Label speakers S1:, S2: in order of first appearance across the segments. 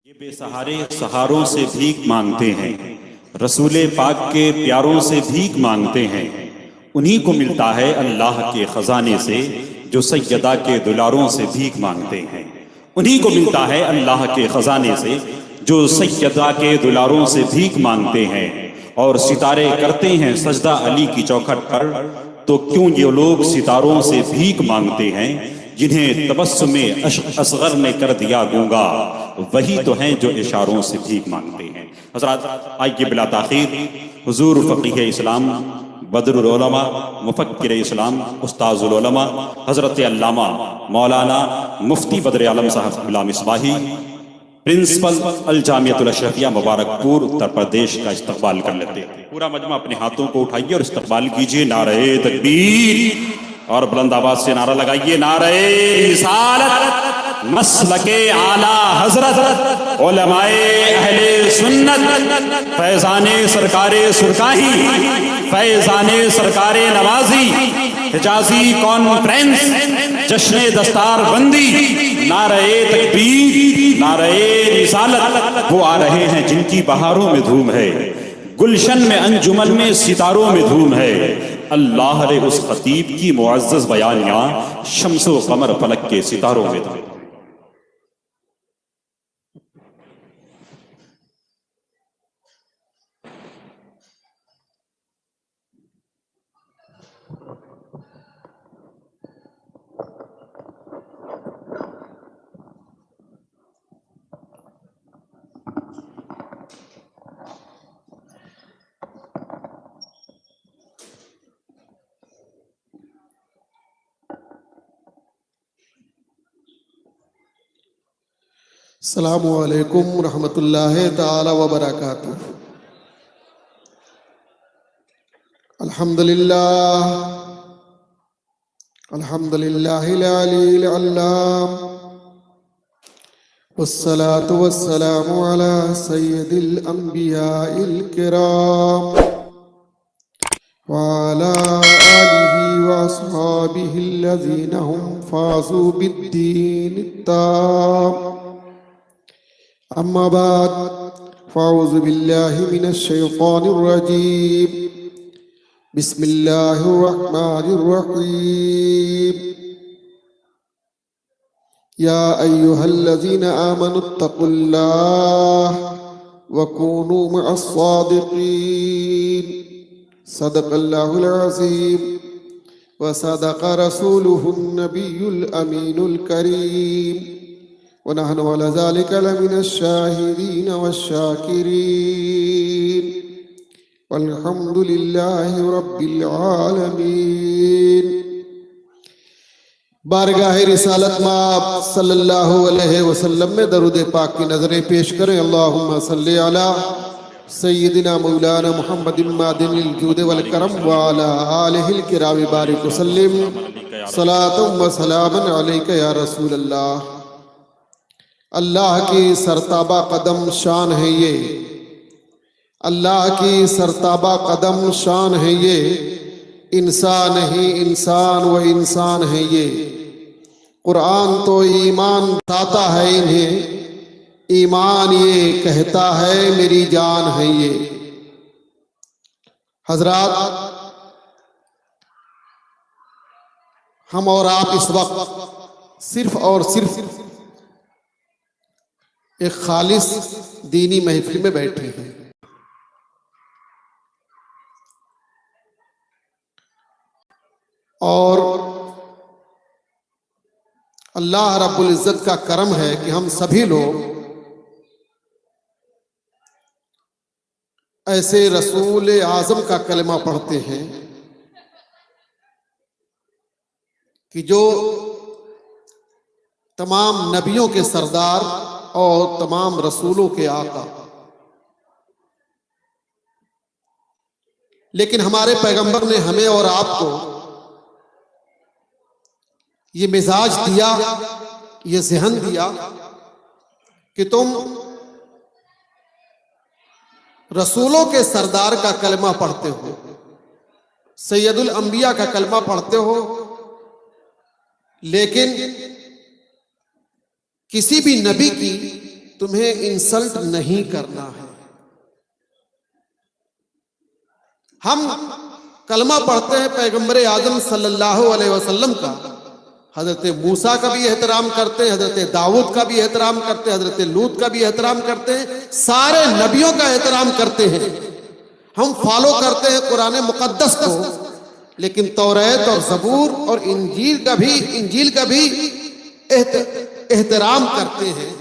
S1: ये बेसहारे सहारों से भीख मांगते हैं, रसूले पाक के प्यारों से भीख मांगते हैं। उन्हीं को मिलता है अल्लाह के खजाने से जो सैयदा के दुलारों से भीख मांगते हैं। उन्हीं को मिलता है अल्लाह के खजाने से जो सैयदा के दुलारों से भीख मांगते हैं। और सितारे करते हैं सजदा अली की चौखट पर, तो क्यों ये लोग सितारों से भीख मांगते हैं जिन्हें तबस्सुमे असगर ने कर दिया गूंगा, वही तो हैं जो इशारों से भीख मांगते हैं। हज़रात, आइए बिला ताखीर हुजूर फ़क़ीह इस्लाम, बदरुल उलमा, मुफ़क्किर इस्लाम, उस्ताज़ुल उलमा हज़रत अल्लामा मौलाना मुफ्ती बद्र आलम साहब बिला मिसबाही, प्रिंसिपल अल जामियतुल अशरफिया मुबारकपुर उत्तर प्रदेश का इस्तकबाल कर लेते हैं। पूरा मजमा अपने हाथों को उठाइए और इस्तकबाल कीजिए। नारे तकबीर, और बुलंद आवाज से नारा लगाइए, नारे रिसालत मसलके आला हजरत उलमाए अहले सुन्नत फैजाने सरकारे सुरकाही फैजाने सरकारे नवाजी हिजाजी कॉन्फ्रेंस जश्ने दस्तार बंदी। नारे तकबीर, नारे रिसालत। वो आ रहे हैं जिनकी बहारों में धूम है, गुलशन में अंजुमन में सितारों में धूम है। अल्लाह ने उस खतीब की मुअज़्ज़ज़ बयानियां शम्सो कमर फलक के सितारों में धूम।
S2: अस्सलामु अलैकुम रहमतुल्लाहि ताला व बरकातुहू। अल्हम्दुलिल्लाह अल्हम्दुलिल्लाहिल अलील अल्लाम वस्सलातु वस्सलामु अला सय्यदिल अंबियाइल किराम व अला आलिहि व अस्हाबिहि allazina hum फाज़ू बिद्दीनित ताम। अम्मा बाद फ़अऊज़ु बिल्लाहि मिनश शैतानिर रजीम। बिस्मिल्लाहिर रहमानिर रहीम। या अय्युहल्लज़ीना आमनुत्तक़ुल्लाह व कूनू मअस सादिक़ीन। सदक़ल्लाहुल अज़ीम व सदक़ रसूलुहुन नबियुल अमीनुल करीम व नहनु अला ज़ालिका लमिनश शाहिदीन वश्शाकिरीन वल्हम्दुलिल्लाहि रब्बिल आलमीन। बारगाह रिसालत माब सल्लल्लाहु अलैहि वसल्लम में दरूद पाक की नजरें पेश करें। अल्लाहुम्मा सल्ली अला सय्यिदिना मौलाना मुहम्मदिन मादिनिल जूद वल करम व अला आलिहिल किराम बारिक वसल्लिम सलातुम व सलामन अलैका या रसूल अल्लाह। अल्लाह की सरताबा कदम शान है ये, अल्लाह की सरताबा कदम शान है ये। इंसान ही इंसान व इंसान है ये। कुरान तो ईमान बताता है इन्हें, ईमान ये कहता है मेरी जान है ये। हजरात, हम और आप इस वक्त सिर्फ और सिर्फ एक खालिस दीनी महफिल में बैठे हैं। और अल्लाह रब्बुल इज्जत का करम है कि हम सभी लोग ऐसे रसूल आजम का कलमा पढ़ते हैं कि जो तमाम नबियों के सरदार और तमाम रसूलों के आका। लेकिन हमारे पैगंबर ने हमें और आपको ये मिजाज दिया, ये ज़हन दिया कि तुम रसूलों के सरदार का कलमा पढ़ते हो, सैयदुल अंबिया का कलमा पढ़ते हो, लेकिन किसी भी नबी की तुम्हें इंसल्ट नहीं करना है। हम कलमा पढ़ते हैं पैगंबर आजम सल्लल्लाहु अलैहि वसल्लम का, हजरत मूसा का भी एहतराम करते हैं, हजरत दाऊद का भी एहतराम करते हैं, हजरत लूत का भी एहतराम करते हैं, सारे नबियों का एहतराम करते हैं। हम फॉलो करते हैं कुरान मुकद्दस को, लेकिन तौरात और ज़बूर और इंजील का भी एहतराम करते हैं।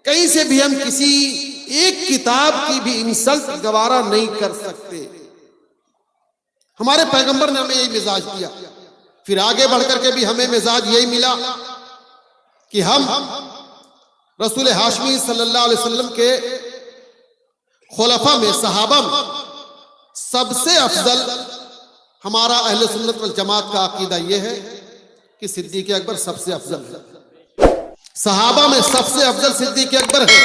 S2: कहीं से भी हम किसी एक किताब की भी इंसल्ट गवारा नहीं कर सकते। हमारे पैगंबर ने हमें यही मिजाज दिया। फिर आगे बढ़कर के भी हमें मिजाज यही मिला कि हम रसूल हाशमी सल्लल्लाहु अलैहि वसल्लम के खुलफा में, सहाबा में सबसे अफजल हमारा अहले सुन्नत वल जमात का अकीदा यह है कि सिद्दीक़ अकबर सबसे अफजल है। सहाबा में सबसे अफजल सिद्दीक़ अकबर है।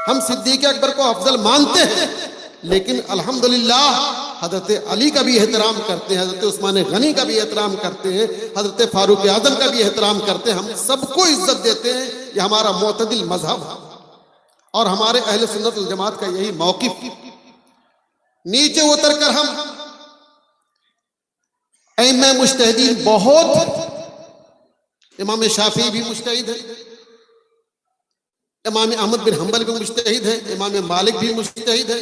S2: हम सिद्दीक़ अकबर को अफजल मानते हैं, लेकिन अल्हम्दुलिल्लाह हजरत अली का भी एहतराम करते हैं, हजरत उस्मान गनी का भी एहतराम करते हैं, हजरत फारूक आजम का भी एहतराम करते हैं। हम सबको इज्जत देते हैं। यह हमारा मुअतदिल मजहब है और हमारे अहले सुन्नत वल जमात का यही मौक़िफ़। नीचे उतर कर हम ऐम्मा मुज्तहिदीन बहुत, इमाम शाफी भी मुज्तहिद है, इमाम अहमद बिन हंबल भी मुज्तहिद है, इमाम मालिक भी मुज्तहिद है।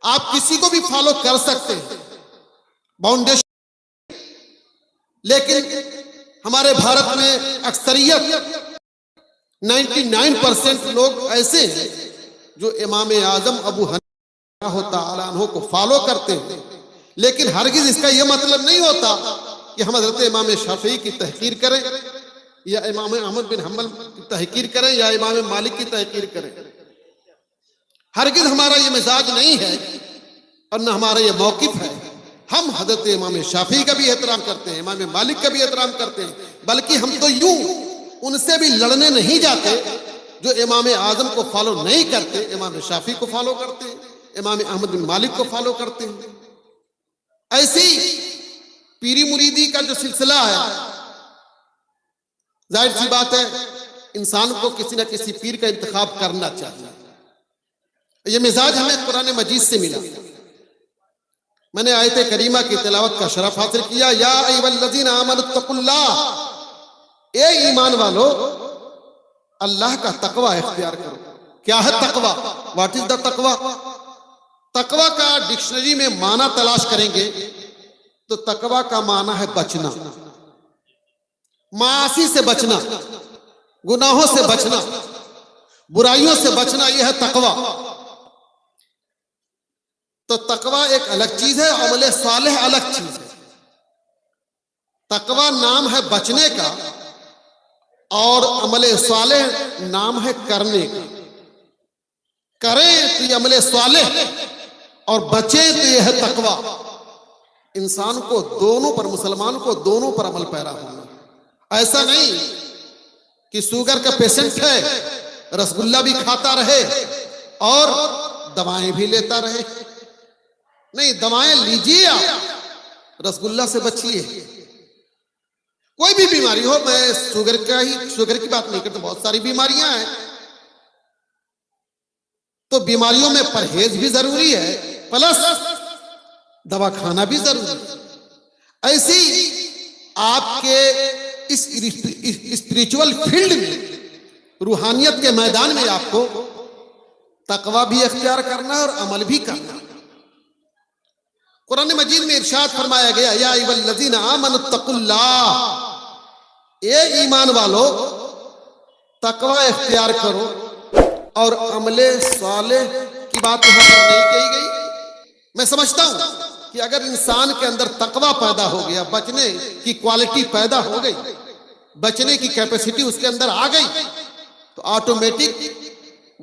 S2: आप किसी को भी फॉलो कर सकते हैं बाउंडेशन, लेकिन हमारे भारत में अक्सरियत 99% लोग ऐसे हैं जो इमाम आजम अबू हनीफा तआला अन्हु को फॉलो करते हैं। लेकिन हरगिज इसका यह मतलब नहीं होता कि हम हजरत इमाम शाफी की तहकीर करें या इमाम अहमद बिन हंबल की तहकीर करें या इमाम मालिक की तहकीर करें। हरगिज हमारा ये मिजाज नहीं है और न हमारा ये मौक़िफ़ है। हम हजरत इमाम शाफी का भी एहतराम करते हैं, इमाम मालिक का भी एहतराम करते हैं, बल्कि हम तो यूं उनसे भी लड़ने नहीं जाते जो इमाम आजम को फॉलो नहीं करते, इमाम शाफी को फॉलो करते हैं, इमाम अहमद बिन मालिक को फॉलो करते हैं। ऐसी पीरी मुरीदी का जो सिलसिला है, जाहिर सी बात है इंसान को किसी न किसी पीर का इंतखाब करना चाहिए। यह मिजाज हमें कुरान मजीद से मिला। मैंने आयत करीमा की तिलावत का शरफ हासिल किया। या अय्युहल्लज़ीना आमनुत्तकुल्लाह, ए ईमान वालो अल्लाह का तकवा इख्तियार करो। क्या है तकवा? व्हाट इज द तकवा? तकवा का डिक्शनरी में माना तलाश करेंगे तो तकवा का माना है बचना, मासी से बचना, गुनाहों से बचना, बुराइयों से बचना, यह है तकवा। तो तकवा एक अलग चीज है, अमले सालेह अलग चीज है। तकवा नाम है बचने का और अमले सालेह नाम है करने का। करें तो ये अमले सालेह और बचे तो यह है तकवा। इंसान को दोनों पर, मुसलमान को दोनों पर अमल पैरा होना। ऐसा नहीं कि शुगर का पेशेंट है, रसगुल्ला भी खाता रहे और दवाएं भी लेता रहे। नहीं, दवाएं लीजिए आप, रसगुल्ला से बचिए। कोई भी बीमारी हो, मैं शुगर की बात नहीं करता, बहुत सारी बीमारियां हैं, तो बीमारियों में परहेज भी जरूरी है, प्लस दवा खाना भी जरूरी है। ऐसी आपके इस स्पिरिचुअल फील्ड में, रूहानियत के मैदान में आपको तकवा भी इख्तियार करना है और अमल भी करना है। कुरान मजीद में इरशाद फरमाया गया, या अय्युहल्लज़ीना आमनुत्तकुल्लाह, ए ईमान वालो तकवा इख्तियार करो। और अमले सालेह की बात यहां पर नहीं कही गई। मैं समझता हूं कि अगर इंसान के अंदर तकवा पैदा हो गया, बचने की क्वालिटी पैदा हो गई, बचने की कैपेसिटी उसके अंदर आ गई, तो ऑटोमेटिक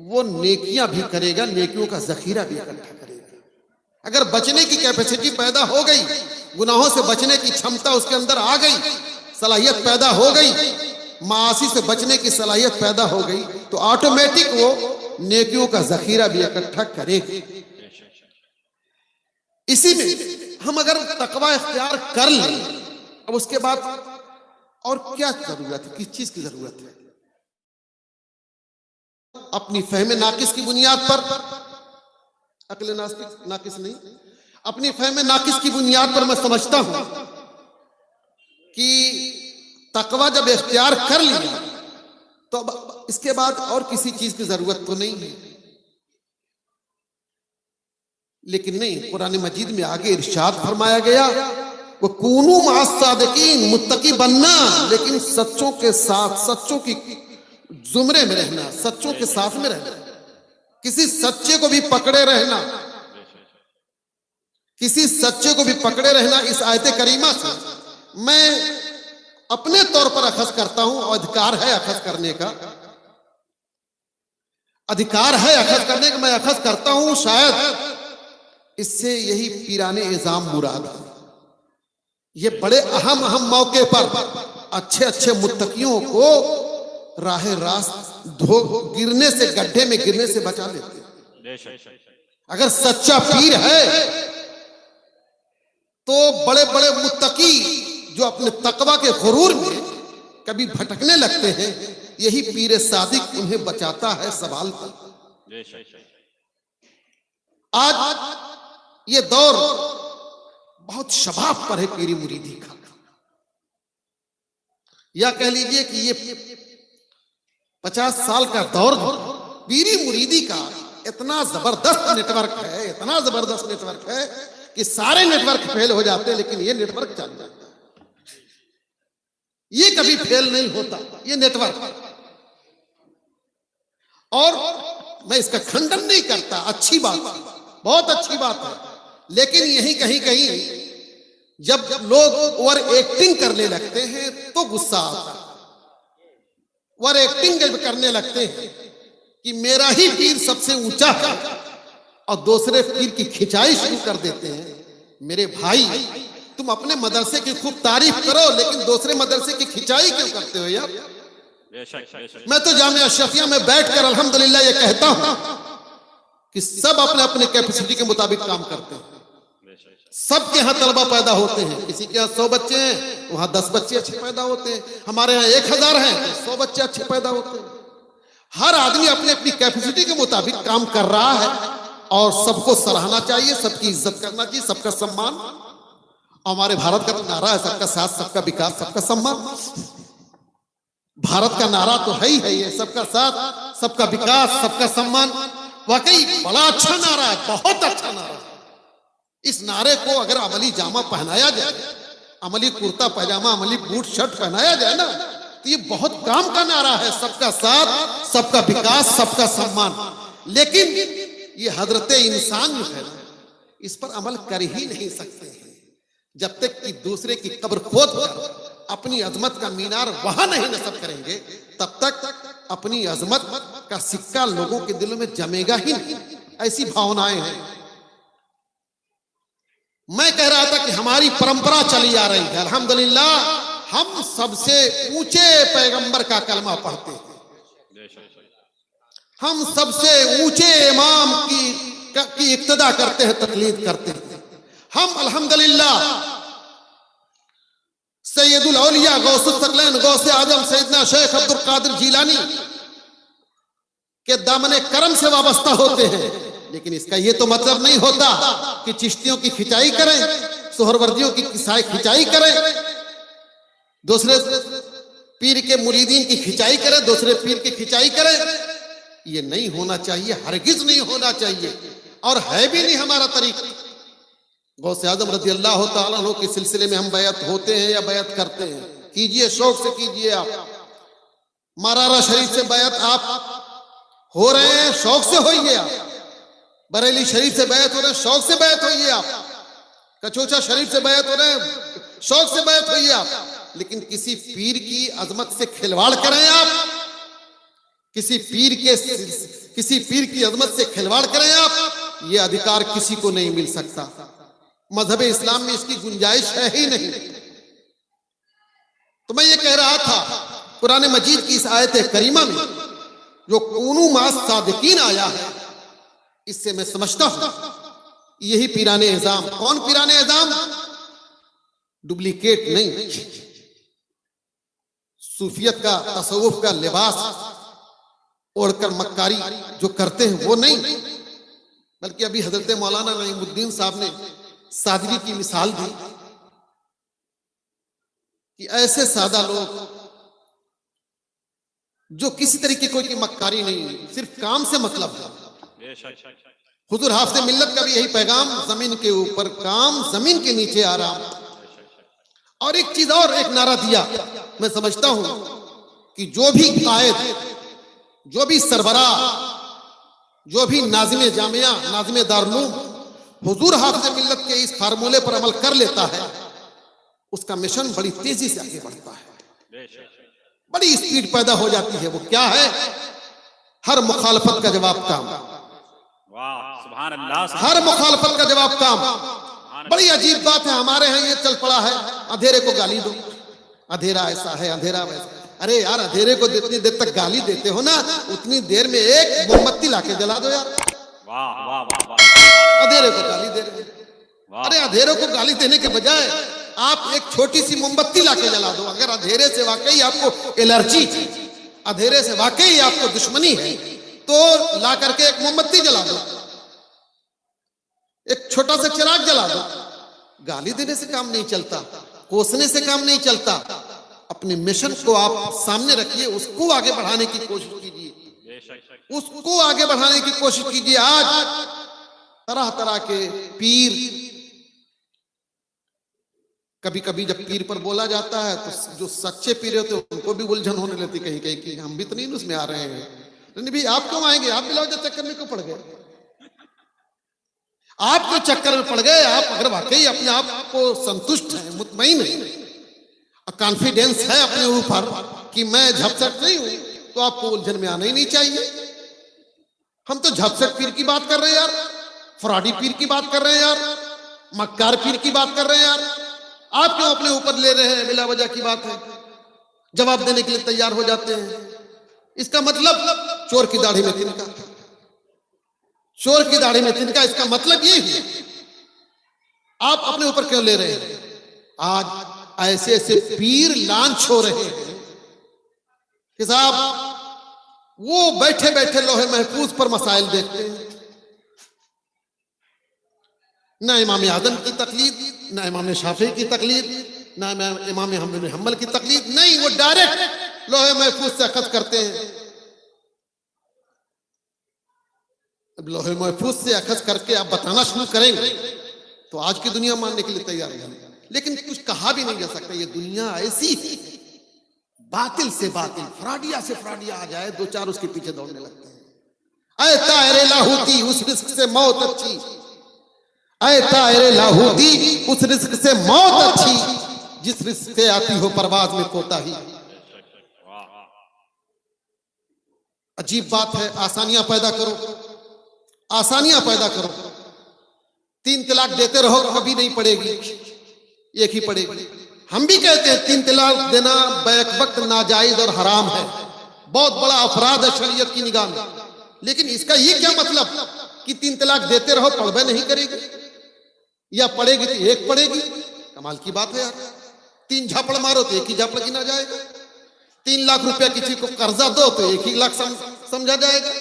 S2: वो नेकियां भी करेगा, नेकियों का जखीरा भी इकट्ठा करेगा। अगर बचने की कैपेसिटी पैदा हो गई, गुनाहों से बचने की क्षमता उसके अंदर आ गई, सलाहियत पैदा हो गई, मासी से बचने की सलाहियत पैदा हो गई, तो ऑटोमेटिक वो नेकियों का जखीरा भी इकट्ठा करेगी। इसी में हम अगर तकवा इख्तियार कर लें, अब उसके बाद और क्या जरूरत है, किस चीज की जरूरत है? अपनी फहम नाकिस की बुनियाद पर, अक्ल नाकिस नहीं, अपनी फहम नाकिस की बुनियाद पर मैं समझता हूं कि तकवा जब इख्तियार कर लिया तो अब इसके बाद और किसी चीज की जरूरत तो नहीं है। लेकिन नहीं, कुरान मजीद में आगे इरशाद फरमाया गया, वो कूनू मास्सादिकीन, मुत्तकी बनना, लेकिन सच्चों के साथ, सच्चों की जुमरे में रहना, सच्चों के साथ में रहना, किसी सच्चे को भी पकड़े रहना, किसी सच्चे को भी पकड़े रहना। इस आयत करीमा से मैं अपने तौर पर अखज़ करता हूं, और अधिकार है अखज़ करने का, अधिकार है अखज़ करने का, मैं अखज़ करता हूं। शायद इससे यही पीराने इज़ाम मुराद है। ये बड़े अहम अहम मौके पर अच्छे अच्छे मुत्तकियों को राह रास्त गिरने से, गड्ढे में गिरने से बचा लेते। अगर सच्चा पीर है तो बड़े बड़े मुत्तकी जो अपने तकवा के गुरूर में कभी भटकने लगते हैं, यही पीर सादिक उन्हें बचाता है, संभालता। आज ये दौर बहुत शबाब पर है पीरी मुरीदी का, या कह लीजिए कि ये 50 साल का दौर पीरी मुरीदी का इतना जबरदस्त नेटवर्क है, इतना जबरदस्त नेटवर्क है कि सारे नेटवर्क फेल हो जाते हैं, लेकिन ये नेटवर्क चल जाता है, ये कभी फेल नहीं होता, ये नेटवर्क। और मैं इसका खंडन नहीं करता, अच्छी बात, बहुत अच्छी बात है। लेकिन यही कहीं कहीं जब लोग ओवर एक्टिंग करने लगते हैं तो गुस्सा आता है। ओवर एक्टिंग जब करने लगते हैं कि मेरा ही पीर सबसे ऊंचा है और दूसरे पीर की खिंचाई शुरू कर देते हैं, मेरे भाई तुम अपने मदरसे की खूब तारीफ करो, लेकिन दूसरे मदरसे की खिंचाई क्यों करते हो यार? मैं तो जामिया अशरफिया में बैठकर अल्हम्दुलिल्लाह ये कहता हूं कि सब अपने अपने कैपेसिटी के मुताबिक काम करते हैं। सबके यहाँ तलबा पैदा होते हैं, किसी के यहाँ 100 बच्चे हैं, वहां 10 बच्चे अच्छे पैदा होते हैं, हमारे यहाँ 1000 हैं, 100 बच्चे अच्छे पैदा होते हैं। हर आदमी अपनी अपनी कैपेसिटी के मुताबिक काम कर रहा है और सबको सराहना चाहिए, सबकी इज्जत करना चाहिए, सबका सम्मान। हमारे भारत का नारा है सबका साथ, सबका विकास, सबका सम्मान। भारत का नारा तो है ही है ये, सबका साथ, सबका विकास, सबका सम्मान। वाकई बड़ा अच्छा नारा है, बहुत अच्छा नारा है। इस नारे को अगर अमली जामा पहनाया जाए, अमली कुर्ता पैजामा, अमली बूट शर्ट पहनाया जाए ना, तो ये बहुत काम का नारा है, सबका साथ, सबका विकास, सबका सम्मान। लेकिन ये हजरत इंसान जो है इस पर अमल कर ही नहीं सकते हैं जब तक कि दूसरे की कब्र खोद कर अपनी अजमत का मीनार वहां नहीं नस्ब करेंगे, तब तक अपनी अजमत का सिक्का लोगों के दिलों में जमेगा ही नहीं। ऐसी भावनाएं हैं। मैं कह रहा था कि हमारी परंपरा चली आ रही है, अल्हम्दुलिल्लाह हम सबसे ऊंचे पैगंबर का कलमा पढ़ते हैं, हम सबसे ऊंचे इमाम की इक्तदा करते हैं, तकलीद करते हैं। हम अल्हम्दुलिल्लाह सैयदुल औलिया गौसुल सकलैन गौसे आजम सैयदना शेख अब्दुल कादिर जिलानी के दामने करम से वाबस्ता होते हैं। लेकिन इसका ये तो मतलब नहीं होता कि चिश्तियों की खिंचाई करें, सोहरवर्दियों की खिंचाई करें, दूसरे पीर के मुरीदीन की खिंचाई करें, दूसरे पीर की खिंचाई करें। ये नहीं होना चाहिए, हरगिज नहीं होना चाहिए, और है भी नहीं हमारा तरीका। गौसे आजम रज़ी अल्लाह तआला अन्हु के सिलसिले में हम बैत होते हैं या बैत करते हैं, कीजिए, शौक से कीजिए। आप मरारा शरीफ से बैत आप हो रहे हैं, शौक से होइए। आप बरेली शरीफ से बैत हो रहे हैं, शौक से बैत होइए। आप कचोचा शरीफ से बैत हो रहे हैं, शौक से बैत होइए। आप लेकिन किसी पीर की अजमत से खिलवाड़ करें, आप किसी पीर की अजमत से खिलवाड़ करें आप, ये अधिकार किसी को नहीं मिल सकता। मजहब इस्लाम में इसकी गुंजाइश है ही नहीं। तो मैं ये कह रहा था, कुरान मजीद की इस आयत करीमा में जो कूनू मास सादिकीन आया है, इससे मैं समझता हूं यही पीराने इज़ाम। कौन पीराने इज़ाम? डुप्लीकेट नहीं, सूफियत का, तसव्वुफ का लिबास ओढ़कर मक्कारी जो करते हैं वो नहीं, बल्कि अभी हजरत मौलाना नईमुद्दीन साहब ने सादगी की मिसाल दी कि ऐसे सादा लोग जो किसी तरीके की मक्कारी नहीं, सिर्फ काम से मतलब है। हुजूर हाफ़िज़ मिल्लत का भी यही पैगाम, जमीन के ऊपर काम, जमीन के नीचे आराम। और एक चीज और, एक नारा दिया, मैं समझता हूं कि जो भी कायद, जो भी सरबरा, जो भी नाज़िम जामिया, नाज़िम दारुल हुजूर हाफ़िज़ मिल्लत के इस फार्मूले पर अमल कर लेता है, उसका मिशन बड़ी तेजी से आगे बढ़ता है, बड़ी स्पीड पैदा हो जाती है। वो क्या है? हर मुखालफत का जवाब काम,
S1: सुभान अल्लाह,
S2: हर मुखालफत का जवाब काम। बड़ी अजीब बात है, हमारे यहाँ ये चल पड़ा है, अंधेरे को गाली दो, अंधेरा ऐसा है, अंधेरा वैसा। अरे यार, अंधेरे को जितनी देर तक गाली देते हो ना, उतनी देर में एक मोमबत्ती लाके जला दो यार।
S1: वाह वाह वाह,
S2: अंधेरे को गाली दे रहे हैं। अरे अंधेरे को गाली देने के बजाय आप एक छोटी सी मोमबत्ती लाके जला दो। अगर अंधेरे से वाकई आपको एलर्जी, अंधेरे से वाकई आपको दुश्मनी है, तो ला करके एक मोमबत्ती जला दो, एक छोटा सा चिराग जला दो। गाली देने से काम नहीं चलता, कोसने से काम नहीं चलता। अपने मिशन को आप सामने रखिए, उसको आगे बढ़ाने की कोशिश कीजिए, उसको आगे बढ़ाने की कोशिश कीजिए। आज तरह तरह के पीर, कभी कभी जब पीर पर बोला जाता है तो जो सच्चे पीर होते हैं उनको भी उलझन होने लगती, कहीं कहीं कि हम भी तो नहीं उसमें आ रहे हैं। नहीं भाई, आप क्यों आएंगे? आप बिलावजा चक्कर में क्यों पड़ गए? आप क्यों चक्कर में पड़ गए? आप अगर वाकई अपने आप को संतुष्ट हैं, मुतमईन हैं, कॉन्फिडेंस है अपने ऊपर कि मैं झपझट नहीं हूं, तो आपको उलझन में आना ही नहीं चाहिए। हम तो झपझट पीर की बात कर रहे हैं यार, फ्रॉडी पीर की बात कर रहे हैं यार, मक्कार पीर की बात कर रहे हैं यार। आप क्यों अपने ऊपर ले रहे हैं? बिला वजह की बात है, जवाब देने के लिए तैयार हो जाते हैं। इसका मतलब चोर की दाढ़ी में तिनका, चोर की दाढ़ी में तिनका, इसका मतलब ये है। आप अपने ऊपर क्यों ले रहे हैं? आज ऐसे ऐसे पीर लांच हो रहे हैं कि साहब वो बैठे बैठे लोहे महफूज पर मसाइल देखते हैं। ना इमाम आजम की तकलीद, ना इमाम शाफी की तकलीद, ना इमाम अहमद बिन हंबल की तकलीद, नहीं, वो डायरेक्ट लोहे महफूज से अखज़ करते हैं। अब लोहे महफूज से अखज़ करके आप बताना शुरू करेंगे तो आज की दुनिया मानने के लिए तैयार है। लेकिन कुछ कहा भी नहीं जा सकता, ये दुनिया ऐसी, बातिल से बातिल, फ्राडिया से फ्राडिया आ जाए, दो चार उसके पीछे दौड़ने लगते हैं। ऐ तायरे लाहौती, उस रिस्क से मौत अच्छी, ऐ तायरे लाहौती, उस रिस्क से मौत अच्छी, जिस रिस्क से आती हो परवाज में कोताही। अजीब बात है, आसानियां पैदा करो, आसानियां पैदा करो। 3 तलाक देते रहो, कभी नहीं पड़ेगी, एक ही पड़ेगी। हम भी कहते हैं 3 तलाक देना बैक वक्त नाजायज और हराम है, बहुत बड़ा अपराध है शरीयत की निगाह में। लेकिन इसका ये क्या मतलब कि 3 तलाक देते रहो, पढ़बे नहीं करेगी, या पड़ेगी तो एक पड़ेगी? कमाल की बात है यार। 3 झापड़ मारो तो एक ही झापड़ गिना जाएगा। 3 लाख रुपया किसी को कर्जा दो तो 1 ही लाख समझा जाएगा।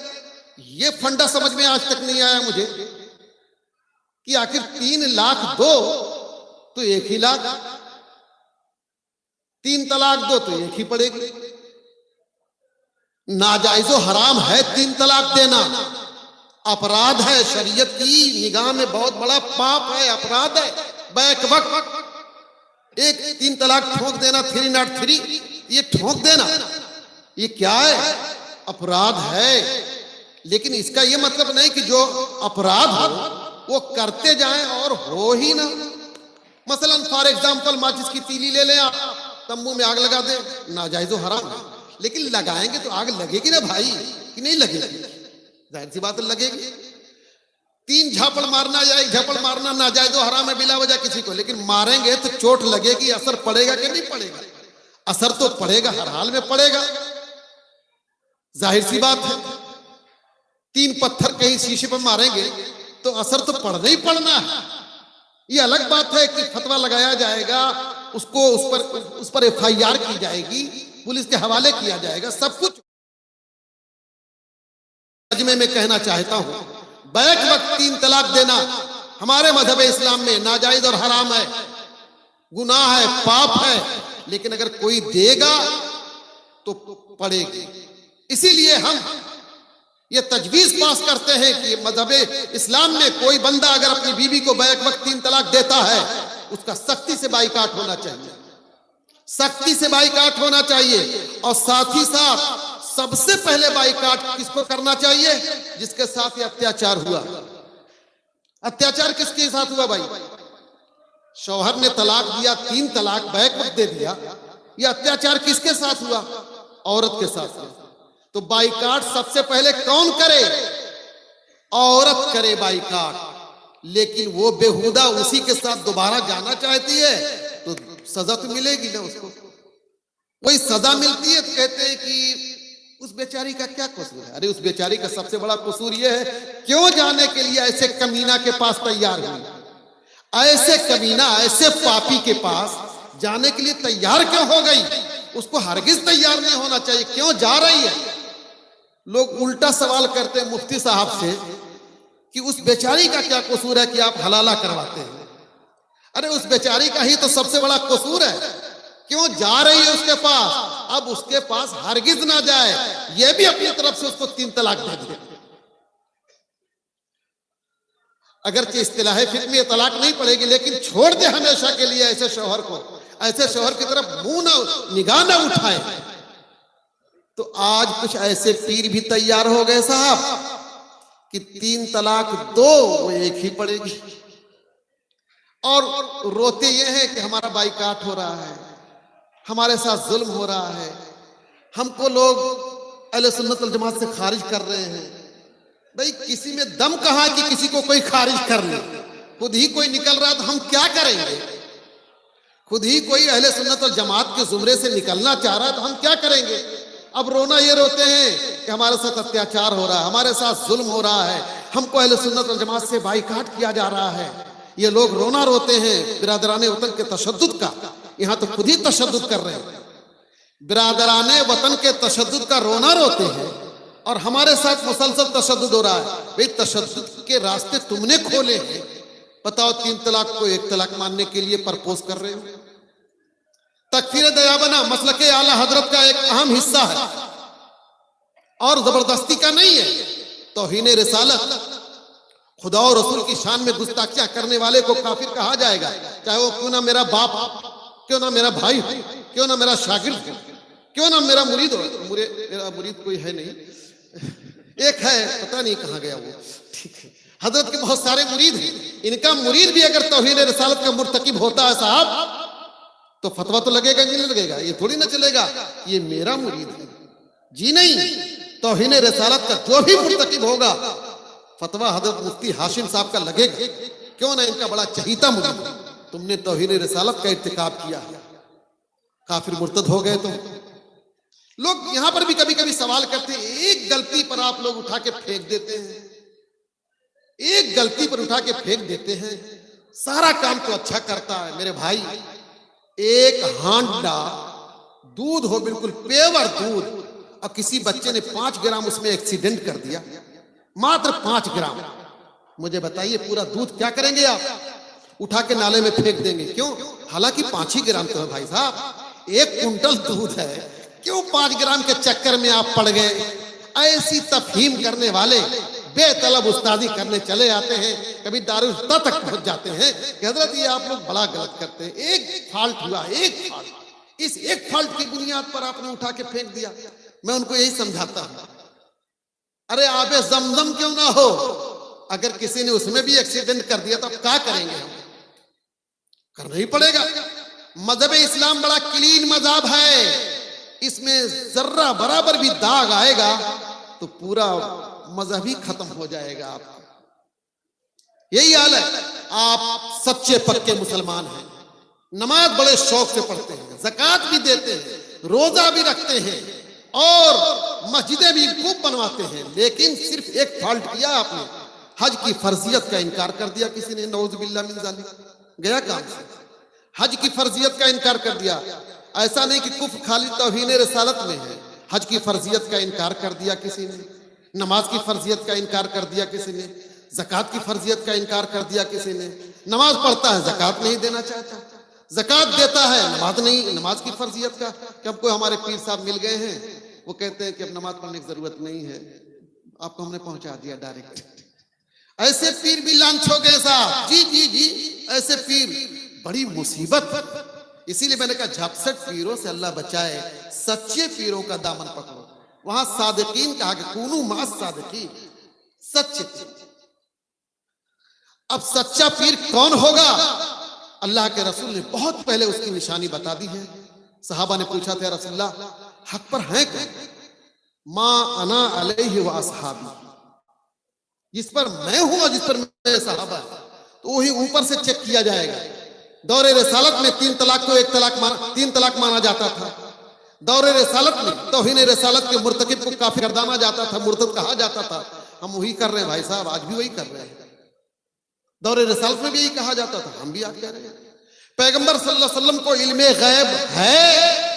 S2: ये फंडा समझ में आज तक नहीं आया मुझे कि आखिर 3 लाख दो तो 1 ही लाख, 3 तलाक दो तो 1 ही पड़ेगी। नाजायज़ो हराम है 3 तलाक देना, अपराध है शरीयत की निगाह में, बहुत बड़ा पाप है, अपराध है। बैक वक्त एक 3 तलाक ठोक देना, 303, ये ठोक देना, ये क्या है? अपराध है। लेकिन इसका ये मतलब नहीं कि जो अपराध हो वो करते जाएं और हो ही ना। मसलन फॉर एग्जाम्पल, माचिस की तीली ले लें आप, तंबू में आग लगा दें, नाजायज़ो हराम है। लेकिन लगाएंगे तो आग लगेगी ना भाई, कि नहीं लगेगी? जाहिर सी बात लगेगी। 3 झापड़ मारना या 1 झापड़ मारना नाजायज़ो हराम है बिला वजह किसी को, लेकिन मारेंगे तो चोट लगेगी, असर पड़ेगा कि नहीं पड़ेगा? असर तो पड़ेगा, हर हाल में पड़ेगा, जाहिर सी बात है। 3 पत्थर कहीं शीशे पर मारेंगे तो असर तो पड़ना ही पड़ना है। ये अलग बात है कि फतवा लगाया जाएगा, उसको उस पर FIR की जाएगी, पुलिस के हवाले किया जाएगा, सब कुछ तर्जमे में कहना चाहता हूं, बैक वक्त 3 तलाक देना हमारे मजहब इस्लाम में नाजायज और हराम है, गुनाह है, पाप है, लेकिन अगर कोई देगा तो पड़ेगी। इसीलिए हम ये तजवीज पास करते हैं कि मजहब इस्लाम में कोई बंदा अगर अपनी बीवी को बैक वक्त 3 तलाक देता है, उसका सख्ती से बाइकाट होना चाहिए, सख्ती से बाइकाट होना चाहिए। और साथ ही साथ सबसे पहले बाइकाट किसको करना चाहिए? जिसके साथ ये अत्याचार हुआ। अत्याचार किसके साथ हुआ भाई? शौहर ने तलाक दिया, 3 तलाक बैक वक्त दे दिया, ये अत्याचार किसके साथ हुआ? औरत के साथ हुआ। तो बाइकाट सबसे पहले कौन करे? औरत करे बाइकाट। लेकिन वो बेहुदा उसी के साथ दोबारा जाना चाहती है तो सजा तो मिलेगी ना उसको। वही सजा मिलती है तो कहते हैं कि उस बेचारी का क्या कसूर है? अरे उस बेचारी का सबसे बड़ा कसूर यह है, क्यों जाने के लिए ऐसे कमीना के पास तैयार हुई? ऐसे कमीना, ऐसे पापी के पास जाने के लिए तैयार क्यों हो गई? उसको हरगिज तैयार नहीं होना चाहिए। क्यों जा रही है? लोग उल्टा सवाल करते हैं मुफ्ती साहब से कि उस बेचारी का क्या कसूर है कि आप हलाला करवाते हैं? अरे उस बेचारी का ही तो सबसे बड़ा कसूर है। क्यों जा रही है उसके पास? अब उसके पास हरगिज ना जाए, ये भी अपनी तरफ से उसको 3 तलाक दे दे। अगरचे इस्तिलाह फिक्र में तलाक नहीं पड़ेगी, लेकिन छोड़ दे हमेशा के लिए ऐसे शौहर को, ऐसे शौहर की तरफ मुंह ना, निगाह ना उठाए। तो आज कुछ ऐसे पीर भी तैयार हो गए साहब कि 3 तलाक दो, वो एक ही पड़ेगी। और रोते ये हैं कि हमारा बाइकाट हो रहा है, हमारे साथ जुल्म हो रहा है, हमको लोग अहले सुन्नत वल जमात से खारिज कर रहे हैं। भाई किसी में दम कहाँ कि किसी को कोई खारिज कर ले? खुद ही कोई निकल रहा है तो हम क्या करेंगे? खुद ही कोई अहले सुन्नत वल जमात के जुमरे से निकलना चाह रहा है तो हम क्या करेंगे? अब रोना ये रोते हैं कि हमारे साथ अत्याचार हो रहा है, हमारे साथ जुल्म हो रहा है, हमको अहले सुन्नत वल जमात से बाइकाट किया जा रहा है। ये लोग रोना रोते हैं बिरादराने वतन के तशद्दुद का। यहाँ तो खुद ही तशद्दुद कर रहे हैं, बिरादराने वतन के तशद्दुद का रोना रोते हैं, और हमारे साथ मुसलसल तशद्दुद हो रहा है। भाई तशद्दुद के रास्ते तुमने खोले हैं, बताओ 3 तलाक को 1 तलाक मानने के लिए प्रपोज कर रहे हो। तकफीर दयाबना मसलके आला हजरत का एक अहम हिस्सा है और जबरदस्ती का नहीं है। तौहीन रिसालत, खुदा और रसूल की शान में गुस्ताखियां करने वाले को काफिर कहा जाएगा, चाहे वो क्यों ना मेरा बाप, क्यों ना मेरा भाई हो, क्यों ना मेरा शागिर्द हो, क्यों ना मेरा मुरीद हो। मेरा मुरीद कोई है नहीं, एक है, पता नहीं कहाँ गया वो। ठीक है, हजरत के बहुत सारे मुरीद हैं। इनका मुरीद भी अगर तौहीन रिसालत का मुर्तकिब होता है साहब, तो फतवा तो लगेगा कि नहीं लगेगा? ये थोड़ी ना चलेगा ये मेरा मुरीद है जी। नहीं, तौहीन रिसालत का जो भी मुर्तकिब होगा फतवा हजरत मुफ्ती हाशिम साहब का लगेगा। क्यों ना? इनका बड़ा चहीता मुरीद। तुमने तौहीन रिसालत का इर्तिकाब किया, काफिर मुर्तद हो गए। तो लोग यहां पर भी कभी कभी सवाल करते हैं, एक गलती पर आप लोग उठा के फेंक देते हैं, एक गलती पर उठा के फेंक देते हैं, सारा काम तो अच्छा करता है। मेरे भाई, एक हांडा दूध हो, बिल्कुल पेवर दूध, और किसी बच्चे ने 5 ग्राम उसमें एक्सीडेंट कर दिया, मात्र 5 ग्राम, मुझे बताइए पूरा दूध क्या करेंगे आप? उठा के नाले में फेंक देंगे। क्यों? हालांकि 5 ही ग्राम तो है भाई साहब, 1 कुंटल दूध है, क्यों 5 ग्राम के चक्कर में आप पड़ गए? ऐसी तफहीम करने वाले बेतलब उस्तादी करने चले आते हैं, कभी दारुस्ता तक पहुंच जाते हैं कि हजरत ये आप लोग बड़ा गलत करते हैं। एक फॉल्ट हुआ, एक फॉल्ट, इस एक फॉल्ट की बुनियाद पर आपने उठा के फेंक दिया। मैं उनको यही समझाता हूं, अरे आबे जमजम क्यों ना हो, अगर किसी ने उसमें भी एक्सीडेंट कर दिया तो अब क्या करेंगे? हम करना ही पड़ेगा। मजहब इस्लाम बड़ा क्लीन मजहब है, इसमें जर्रा बराबर भी दाग आएगा तो पूरा मजहब ही खत्म हो जाएगा। आपका यही हाल है। आप सच्चे पक्के मुसलमान हैं, नमाज बड़े शौक से पढ़ते हैं, ज़कात भी देते हैं, रोजा भी रखते हैं और मस्जिदें भी खूब बनवाते हैं, लेकिन सिर्फ एक फॉल्ट किया आपने, हज की फर्जियत का इनकार कर दिया किसी ने। नऊज़ुबिल्लाह मिन ज़ालिक, गया काम से। हज की फर्जियत का इनकार कर दिया। ऐसा नहीं कि कुफ्र खाली तौहीन रिसालत में है, हज की फर्जियत का इनकार कर दिया किसी ने। नमाज की फर्जियत का इनकार कर दिया किसी ने, ज़कात की फर्जियत का इनकार कर दिया किसी ने। नमाज पढ़ता है, ज़कात नहीं देना चाहता, ज़कात देता है, नमाज नहीं, नमाज की फर्जियत का। कि हमको हमारे पीर साहब मिल गए हैं, वो कहते हैं कि अब नमाज पढ़ने की जरूरत नहीं है, आपको हमने पहुंचा दिया डायरेक्ट। ऐसे पीर भी लांच हो गए साहब, जी जी जी, ऐसे पीर बड़ी मुसीबत। इसीलिए मैंने कहा झपसट पीरों से अल्लाह बचाए, सच्चे पीरों का दामन पकड़ो। वहां सादिकीन कहा कि कूनू मा सादिकीन, सच्चे पीर। अब सच्चा पीर कौन होगा? अल्लाह के रसूल ने बहुत पहले उसकी निशानी बता दी है। सहाबा ने पूछा था, रसूलल्लाह हक पर हैं कौन? मा अना अलैहि व असहाबी, जिस पर मैं हूं और जिस पर मेरे सहाबा है, तो वही ऊपर से चेक किया जाएगा। दौरे रिसालत में 3 तलाक को 3 तलाक माना जाता था। दौरे रिसालत में तौहीन रिसालत के मुर्तकिब को काफिर गर्दाना जाता था, मुर्तद कहा जाता था। हम वही कर रहे हैं भाई साहब, आज भी वही कर रहे हैं। दौरे रिसालत में भी यही कहा जाता था, हम भी आज कह रहे हैं। पैगंबर सल्लल्लाहु अलैहि वसल्लम को इल्मे गैब है,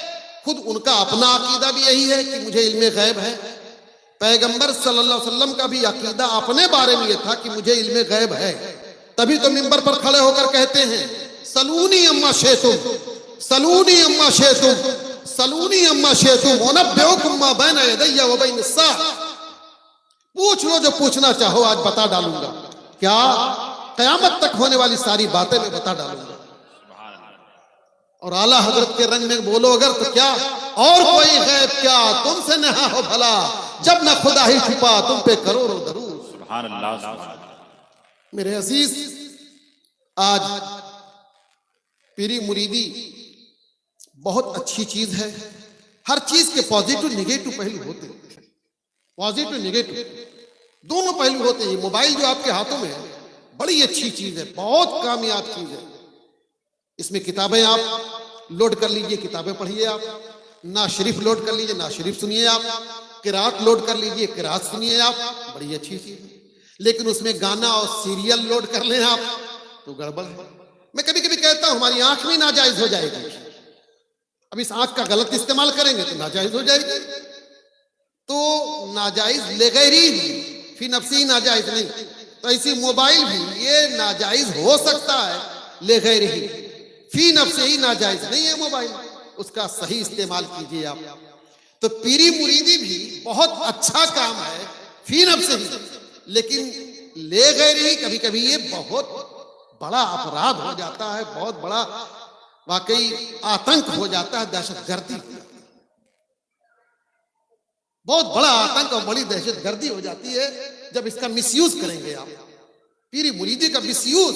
S2: खुद उनका अपना अकीदा भी यही है कि मुझे इल्मे गैब है। पैगंबर सल्लल्लाहु अलैहि वसल्लम का भी अकीदा अपने बारे में यह था कि मुझे इल्मे गैब है। तभी तो मिंबर पर खड़े होकर कहते हैं, सलूनी अम्मा शेतुम, सलूनी अम्मा शेतुम, सलूनी अम्मा शेतुम उनब्बिउकुम मा बैना यदैया व बैन अस्सा। पूछ लो जो पूछना चाहो, आज बता डालूंगा। क्या? कयामत तक होने वाली सारी बातें मैं बता डालूंगा। और आला हजरत के रंग में बोलो अगर तो क्या, और कोई गैब क्या तुमसे नहा हो भला, जब न खुदा ही छुपा तुम पे करोड़ों दरूद। सुभान अल्लाह। मेरे अजीज, आज पीरी मुरीदी बहुत अच्छी चीज है। हर चीज के पॉजिटिव निगेटिव पहलू होते हैं, पॉजिटिव निगेटिव दोनों पहलू होते हैं। मोबाइल जो आपके हाथों में है बड़ी अच्छी चीज है, बहुत कामयाब चीज है। इसमें किताबें आप लोड कर लीजिए, किताबें पढ़िए आप। ना शरीफ लोड कर लीजिए, ना शरीफ सुनिए आप। किरात लोड कर लीजिए, किरात सुनिए आप, बड़ी अच्छी चीज है। लेकिन उसमें गाना और सीरियल लोड कर लें आप तो गड़बड़ है। मैं कभी कभी कहता हूं हमारी आंख भी नाजायज हो जाएगी। अब इस आंख का गलत इस्तेमाल करेंगे तो नाजायज हो जाएगी। तो नाजायज ले गैरी फी नफ्सी, नाजायज नहीं। तो ऐसी मोबाइल भी ये नाजायज हो सकता है, ले गैरी फी नफ्सी ही नाजायज नहीं है मोबाइल, उसका सही इस्तेमाल कीजिए आप। तो पीरी मुरीदी भी बहुत अच्छा काम है फी नफ्सी ही, लेकिन ले गैरी कभी कभी ये बहुत बड़ा अपराध हो जाता है, बहुत बड़ा वाकई आतंक हो जाता है, दहशतगर्दी, बहुत बड़ा आतंक और बड़ी दहशतगर्दी हो जाती है जब इसका मिसयूज करेंगे आप। पीरी मुरीदी का मिसयूज,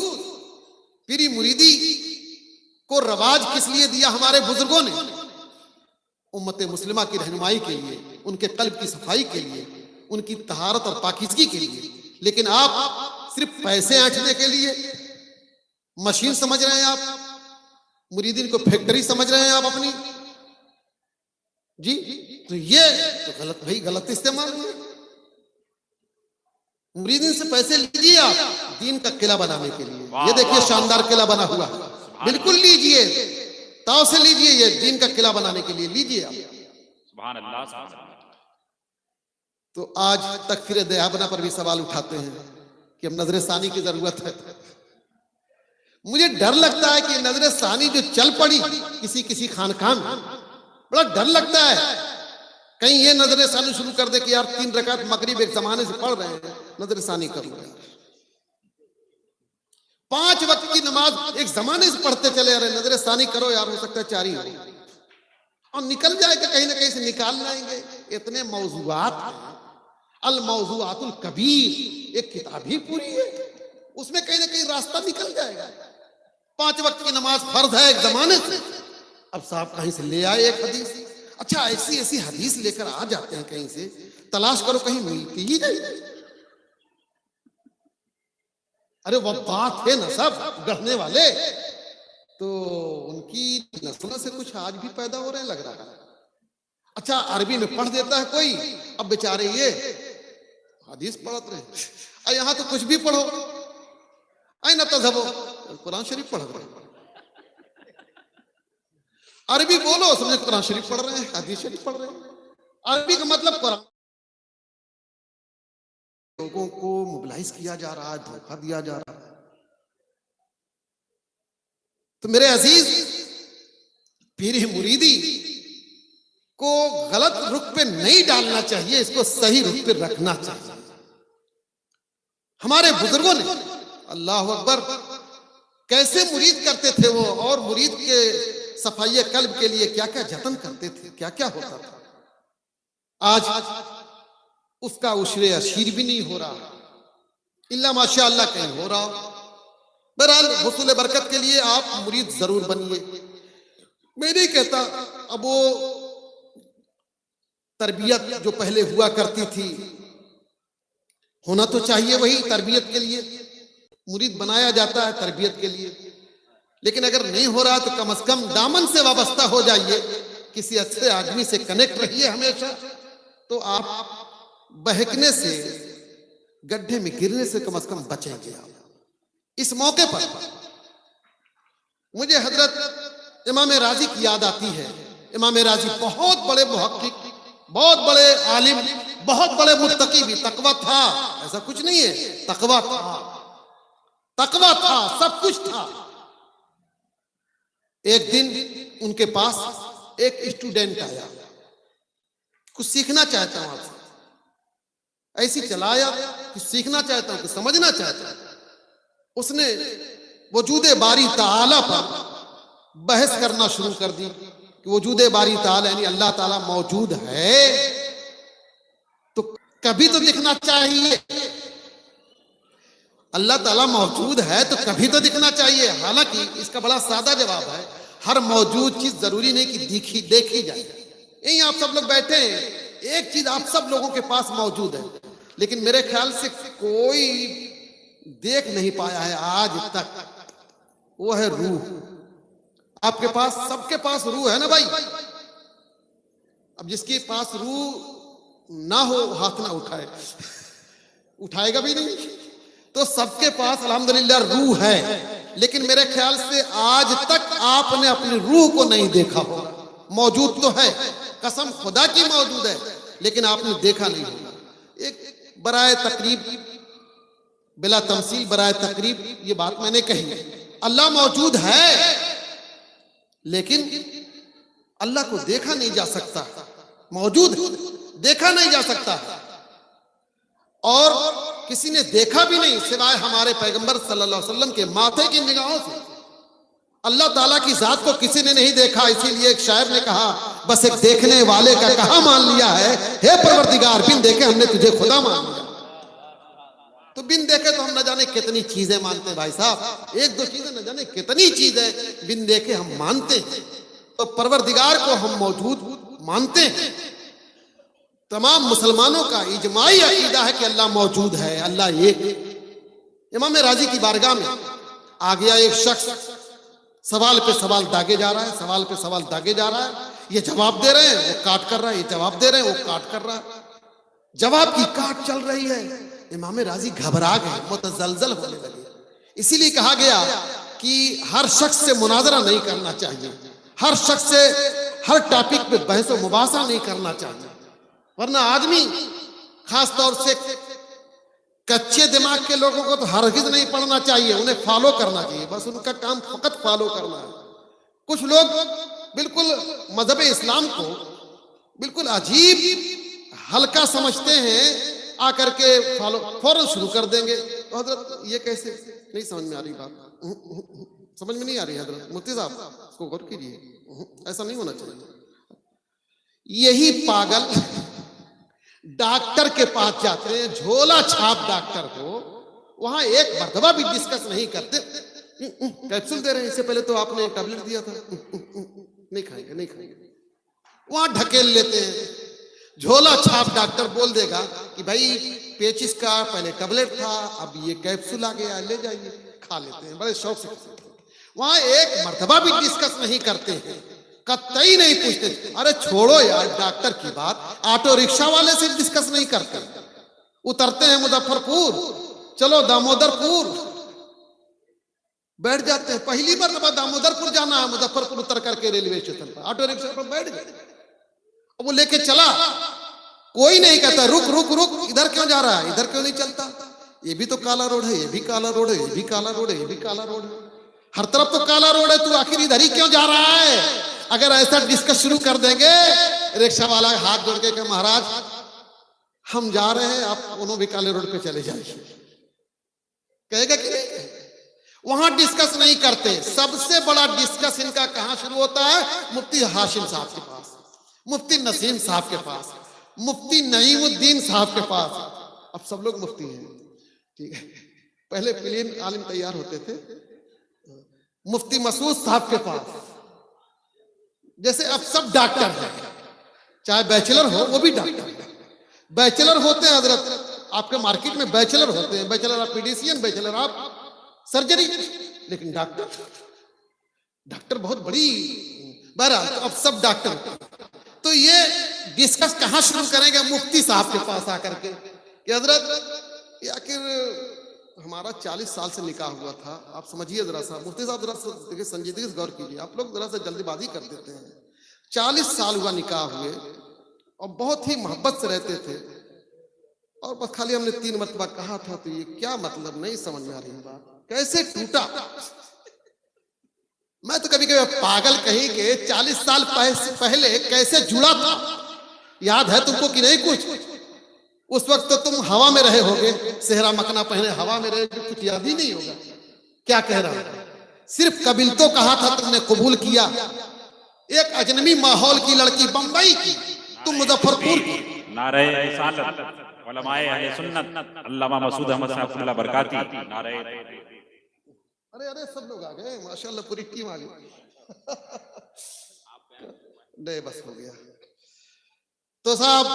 S2: पीरी मुरीदी को रवाज किस लिए दिया हमारे बुजुर्गों ने? उम्मत मुस्लिमा की रहनुमाई के लिए, उनके कल्ब की सफाई के लिए, उनकी तहारत और पाकीज़गी के लिए। लेकिन आप सिर्फ पैसे ऐंठने के लिए मशीन समझ रहे हैं आप, मुरीदीन को फैक्ट्री समझ रहे हैं आप अपनी जी। तो ये तो गलत, भाई गलत इस्तेमाल है। मुरीदीन से पैसे लीजिए आप दीन का किला बनाने के लिए। ये देखिए शानदार किला बना हुआ है, बिल्कुल लीजिए, ताव से लीजिए, ये दीन का किला बनाने के लिए लीजिए आप। सुभान अल्लाह। तो आज तकफीर देहाबना पर भी सवाल उठाते हैं कि अब नजर सानी की जरूरत है। मुझे डर लगता है कि नजर सानी जो चल पड़ी किसी किसी खानकान में, बड़ा डर लगता है कहीं ये नजर सानी शुरू कर दे कि यार 3 रकात मगरिब एक जमाने से पढ़ रहे हैं, नजर सानी कर लो। 5 वक्त की नमाज एक जमाने से पढ़ते चले आ रहे, नजर सानी करो यार, हो सकता है 4 ही हो और निकल जाएगा, कहीं ना कहीं से निकाल लाएंगे। इतने मौजूआत हैं, अल मौजूआतुल कबीर एक किताब ही पूरी है, उसमें कहीं ना कहीं रास्ता निकल जाएगा। 5 वक्त की नमाज फर्ज है एक जमाने से, अब साहब कहीं से ले आए एक हदीस। अच्छा ऐसी ऐसी हदीस लेकर आ जाते हैं कहीं से, तलाश करो कहीं मिलती ही नहीं। अरे वो बात है ना सब गढ़ने वाले, तो उनकी नस्लों से कुछ आज भी पैदा हो रहे हैं लग रहा है। अच्छा अरबी में पढ़ देता है कोई, अब बेचारे ये हदीस पढ़ते रहे, यहाँ तो कुछ भी पढ़ो, आई ना तज़हबो, कुरान शरीफ पढ़ रहे हैं। अरबी बोलो समझे कुरान शरीफ पढ़ रहे हैं, हदीस शरीफ पढ़ रहे हैं। अरबी का मतलब कुरान लोगों को मोबिलाइज किया जा रहा है, धोखा दिया जा रहा है। तो मेरे अजीज, पीर मुरीदी को गलत रुख पे नहीं डालना चाहिए, इसको सही रुख पे रखना चाहिए। हमारे बुजुर्गों ने, अल्लाह अकबर, कैसे मुरीद करते थे वो, और मुरीद के सफाई कल्ब के लिए क्या क्या जतन करते थे, क्या क्या होता था। आज उसका उशरे अशीर भी नहीं हो रहा, इल्ला माशाअल्लाह कहीं हो रहा। बहरहाल हुसूल बरकत के लिए आप मुरीद जरूर बनिए। मैं नहीं कहता अब वो तरबियत जो पहले हुआ करती थी, होना तो चाहिए वही तरबियत के लिए, मुरीद बनाया जाता है तरबियत के लिए। लेकिन अगर नहीं हो रहा तो कम से कम दामन से वाबस्ता हो जाइए, किसी अच्छे आदमी से कनेक्ट रहिए हमेशा, तो आप बहकने से, गड्ढे में गिरने से कम से कम बचेंगे आप। इस मौके पर मुझे हजरत इमाम राजी की याद आती है। इमाम राजी बहुत बड़े मुहक्किक, बहुत बड़े आलिम, बहुत बड़े मुत्तकी भी। तकवा था, ऐसा कुछ नहीं है, तकवा था, तकवा था, सब कुछ था। एक दिन उनके पास एक स्टूडेंट आया, कुछ सीखना चाहता हूं आपसे, ऐसी चलाया कि सीखना चाहता हूं, कि समझना चाहता हूं। उसने वजूदे बारी ताला पर बहस करना शुरू कर दी कि वजूदे बारी ताला यानी अल्लाह ताला मौजूद है तो कभी तो दिखना चाहिए, अल्लाह ताला मौजूद है तो कभी तो दिखना चाहिए। हालांकि इसका बड़ा सादा जवाब है, हर मौजूद चीज जरूरी नहीं कि देखी जाए। यही आप सब लोग बैठे हैं, एक चीज आप सब लोगों के पास मौजूद है, लेकिन मेरे ख्याल से कोई देख नहीं पाया है आज तक, वो है रूह। आपके पास, सबके पास रूह है ना भाई। अब जिसके पास रूह ना हो हाथ ना उठाए, उठाएगा भी नहीं। तो सबके पास अल्हम्दुलिल्लाह रूह है, लेकिन मेरे ख्याल से आज तक आपने अपनी रूह को नहीं देखा होगा। मौजूद तो है, कसम खुदा की मौजूद है, लेकिन आपने देखा नहीं होगा। एक बराए तकरीब, बिला तमसील बराए तकरीब ये बात मैंने कही, अल्लाह मौजूद है लेकिन अल्लाह को देखा नहीं जा सकता। मौजूद देखा नहीं जा सकता, और किसी ने देखा भी नहीं सिवाय हमारे पैगंबर सल्लल्लाहु अलैहि वसल्लम के माथे की निगाहों से। अल्लाह ताला की जात को किसी ने नहीं देखा, इसीलिए एक शायर ने कहा, बस एक देखने वाले का कहा मान लिया है, हे परवरदिगार बिन देखे हमने तुझे खुदा मान लिया। तो बिन देखे तो हम न जाने कितनी चीजें मानते हैं भाई साहब, एक दो चीजें न जाने कितनी चीजें बिन देखे हम मानते हैं। तो परवरदिगार को हम मौजूद मानते हैं। तमाम मुसलमानों का इजमाई अकीदा है कि अल्लाह मौजूद है, अल्लाह एक। इमाम राजी की बारगाह में आ गया एक शख्स, सवाल पे सवाल दागे जा रहा है, सवाल पे सवाल दागे जा रहा है। ये जवाब दे रहे हैं, वो काट कर रहा है, ये जवाब दे रहे हैं, वो काट कर रहा है। जवाब की काट चल रही है। इमाम राजी घबरा गए, मुतजलजल होने लगे। इसीलिए कहा गया कि हर शख्स से मुनाजरा नहीं करना चाहिए, हर शख्स से हर टॉपिक पे बहस व मुबासा नहीं करना चाहिए, वरना आदमी, खास तौर से कच्चे दिमाग के लोगों को तो हरगिज नहीं पढ़ना चाहिए, उन्हें फॉलो करना चाहिए, बस उनका काम फकत फॉलो करना है। कुछ लोग बिल्कुल मजहब इस्लाम को बिल्कुल अजीब हल्का समझते हैं, आकर के फॉलो फौरन शुरू कर देंगे। तो हजरत ये कैसे, नहीं समझ में आ रही बात, समझ में नहीं आ रही हजरत, मुफ्ती साहब इसको गौर कीजिए, ऐसा नहीं होना चाहिए। यही पागल डॉक्टर के पास जाते हैं, झोला छाप डॉक्टर को, वहां एक मर्तबा भी डिस्कस नहीं करते। कैप्सूल दे रहे हैं, इससे पहले तो आपने टैबलेट दिया था, नहीं खाएंगे नहीं खाएंगे, वहां ढकेल लेते हैं। झोला छाप डॉक्टर बोल देगा कि भाई पेचिस का पहले टैबलेट था, अब ये कैप्सूल आ गया, ले जाइए, खा लेते हैं बड़े शौक से। वहां एक मर्तबा भी डिस्कस नहीं करते हैं, कतई नहीं पूछते, अरे छोड़ो यार डॉक्टर की बात, ऑटो रिक्शा वाले से डिस्कस नहीं करते। उतरते हैं मुजफ्फरपुर, चलो दामोदरपुर, बैठ जाते हैं। पहली मर्तबा दामोदरपुर जाना है, मुजफ्फरपुर उतर करके रेलवे स्टेशन पर ऑटो रिक्शा पर बैठ गए। वो लेके चला, कोई नहीं कहता रुक रुक रुक, इधर क्यों जा रहा है, इधर क्यों नहीं चलता, ये भी तो काला रोड है, ये भी काला रोड है, ये भी काला रोड है, ये भी काला रोड है, हर तरफ तो काला रोड है, तू आखिर इधर ही क्यों जा रहा है। अगर ऐसा डिस्कस शुरू कर देंगे, रिक्शा वाला हाथ जोड़ के महाराज हम जा रहे हैं, आप दोनों भी काले रोड पे चले जाइए, कहेगा कि नहीं। वहां डिस्कस नहीं करते। सबसे बड़ा डिस्कस इनका कहां शुरू होता है, मुफ्ती हाशिम साहब के पास, मुफ्ती नसीम साहब के पास, मुफ्ती नईमुद्दीन साहब के पास। अब सब लोग मुफ्ती हैं, ठीक है। पहले प्लेन आलिम तैयार होते थे, मुफ्ती मसूद साहब के पास। जैसे अब सब डॉक्टर हैं, चाहे बैचलर हो वो भी डॉक्टर, बैचलर होते हैं हजरत, आपके मार्केट में बैचलर होते हैं, bachelor of medicine, bachelor of surgery, लेकिन डॉक्टर बहुत बड़ी। बहरहाल तो अब सब डॉक्टर। तो ये डिस्कस कहां शुरू करेंगे, मुफ्ती साहब के पास आकर के कि हजरत आखिर हमारा 40 साल से निकाह हुआ था, आप समझिए जरा सा। मुफ्ती साहब जरा सा देखिए, संजीदगी से गौर कीजिए, आप लोग जरा सा जल्दीबाजी कर देते हैं। 40 साल हुआ निकाह हुए और बहुत ही मोहब्बत से रहते थे, और बस खाली हमने 3 मरतबा कहा था, तो ये क्या मतलब, नहीं समझ में आ रही बात, कैसे टूटा। मैं तो कभी कभी पागल कहीं के 40 साल पहले कैसे जुड़ा था, याद है तुमको कि नहीं कुछ। उस वक्त तो तुम हवा में रहे होगे, सेहरा मकना पहने हवा में रहे, कुछ याद ही नहीं होगा क्या कह रहा हूं। सिर्फ कबिल तो कहा था, तुमने कबूल किया। एक अजनबी माहौल की लड़की बंबई की, तुम मुजफ्फरपुर की।
S3: नारे रिसालत उलमाए अहले सुन्नत अल्लामा मसूद अहमद साहब बरकाती। नारे
S2: अरे अरे सब लोग आ गए माशाल्लाह, पूरी टीम आ गई। नहीं बस हो गया। तो साहब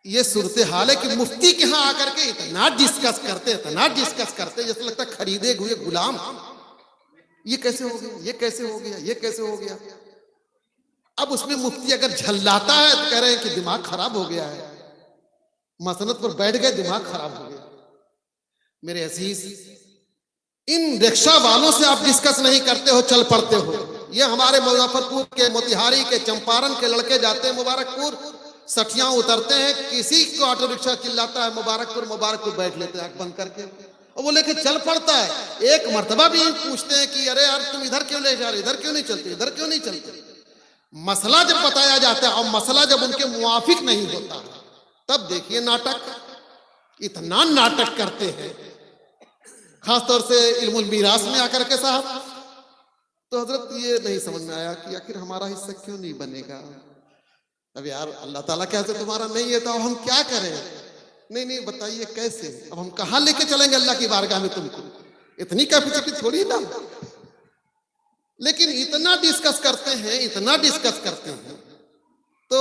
S2: ये सूरत हाल है कि मुफ्ती के यहां आकर के इतना डिस्कस करते जैसे लगता है खरीदे हुए गुलाम। ये कैसे हो गया, ये कैसे हो गया, ये कैसे हो गया। अब उसमें मुफ्ती अगर झल्लाता है तो कह रहे हैं कि दिमाग खराब हो गया है, मसनद पर बैठ गए, दिमाग खराब हो गया। मेरे अजीज, इन रिक्शा वालों से आप डिस्कस नहीं करते हो, चल पड़ते हो। ये हमारे मुजफ्फरपुर के, मोतिहारी के, चंपारण के लड़के जाते हैं मुबारकपुर, सठियां उतरते हैं, किसी को ऑटो रिक्शा चिल्लाता है मुबारकपुर बैठ लेते हैं आंख बंद करके, और वो लेके चल पड़ता है। एक मर्तबा भी पूछते हैं कि अरे यार तुम इधर क्यों ले जा रहे, इधर क्यों नहीं चलते, इधर क्यों नहीं चलते। मसला जब बताया जाता है और मसला जब उनके मुवाफिक नहीं होता, तब देखिए नाटक, इतना नाटक करते हैं, खासतौर से इल्मुल मीरास में आकर के साहब। तो हजरत ये नहीं समझ में आया कि आखिर हमारा हिस्सा क्यों नहीं बनेगा। अब यार अल्लाह ताला कहते तुम्हारा नहीं है तो हम क्या करें। नहीं बताइए कैसे, अब हम कहां लेके चलेंगे अल्लाह की बारगाह में तुमको, इतनी कैपेसिटी थोड़ी ना। लेकिन इतना डिस्कस करते हैं, तो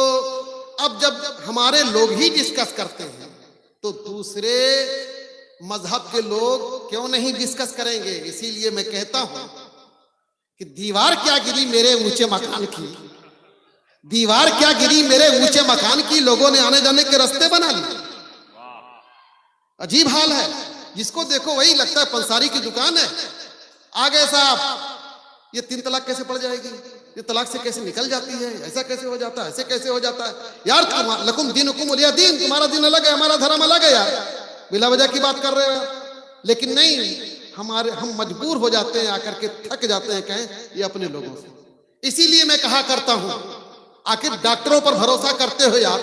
S2: अब जब हमारे लोग ही डिस्कस करते हैं तो दूसरे मजहब के लोग क्यों नहीं डिस्कस करेंगे। इसीलिए मैं कहता हूं कि दीवार क्या गिरी मेरे ऊंचे मकान की, दीवार क्या गिरी मेरे ऊंचे मकान की, लोगों ने आने जाने के रास्ते बना लिए। अजीब हाल है, जिसको देखो वही लगता है पंसारी की दुकान है। आ गए साहब, ये 3 तलाक कैसे पड़ जाएगी, ये तलाक से कैसे निकल जाती है, ऐसा कैसे हो जाता है, ऐसे कैसे हो जाता है। यार लकुम दीनुकुम वलिया दीन, तुम्हारा दिन अलग है, हमारा धर्म अलग है यार, बिला वजह की बात कर रहे हो। लेकिन नहीं, हम मजबूर हो जाते हैं, आकर के थक जाते हैं, कहें ये अपने लोगों से। इसीलिए मैं कहा करता हूं, आखिर डॉक्टरों पर भरोसा करते हो यार,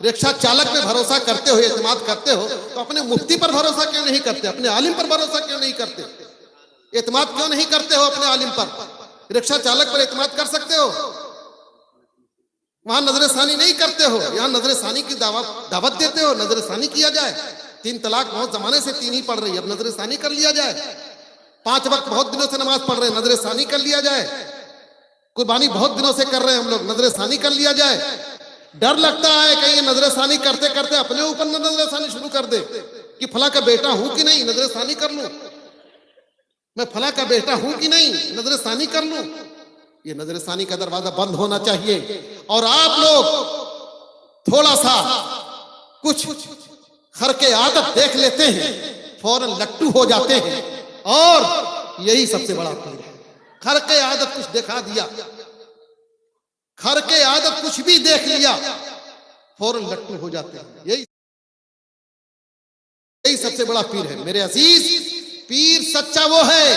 S2: रिक्शा चालक पे भरोसा करते हो, एतमाद करते हो, तो अपने मुफ्ती पर भरोसा क्यों नहीं करते, अपने आलिम पर भरोसा क्यों नहीं करते, एतमाद क्यों नहीं करते हो अपने आलिम पर। रिक्शा चालक पर एतमाद कर सकते हो, वहां नजर सानी नहीं करते हो, यहाँ नजर सानी की दावत देते हो, नजर सानी किया जाए। 3 तलाक बहुत जमाने से 3 ही पढ़ रही है, अब नजर सानी कर लिया जाए। 5 वक्त बहुत दिनों से नमाज पढ़ रहे हैं, नजर सानी कर लिया जाए। कुर्बानी बहुत दिनों से कर रहे हैं हम लोग, नजर सानी कर लिया जाए। डर लगता है कहीं नजर सानी करते करते अपने ऊपर नजर सानी शुरू कर दे कि फला का बेटा हूं कि नहीं, नजर सानी कर लूं, मैं फला का बेटा हूं कि नहीं, नजर सानी कर लूं। ये नजर सानी का दरवाजा बंद होना चाहिए। और आप लोग थोड़ा सा कुछ खरके आदत देख लेते हैं, फौरन लट्टू हो जाते हैं, और यही सबसे बड़ा पीर है। खरके आदत कुछ दिखा दिया, खरके आदत कुछ भी देख लिया, फौरन लट्टू हो जाते हैं। यही सबसे बड़ा पीर है मेरे अजीज। पीर सच्चा वो है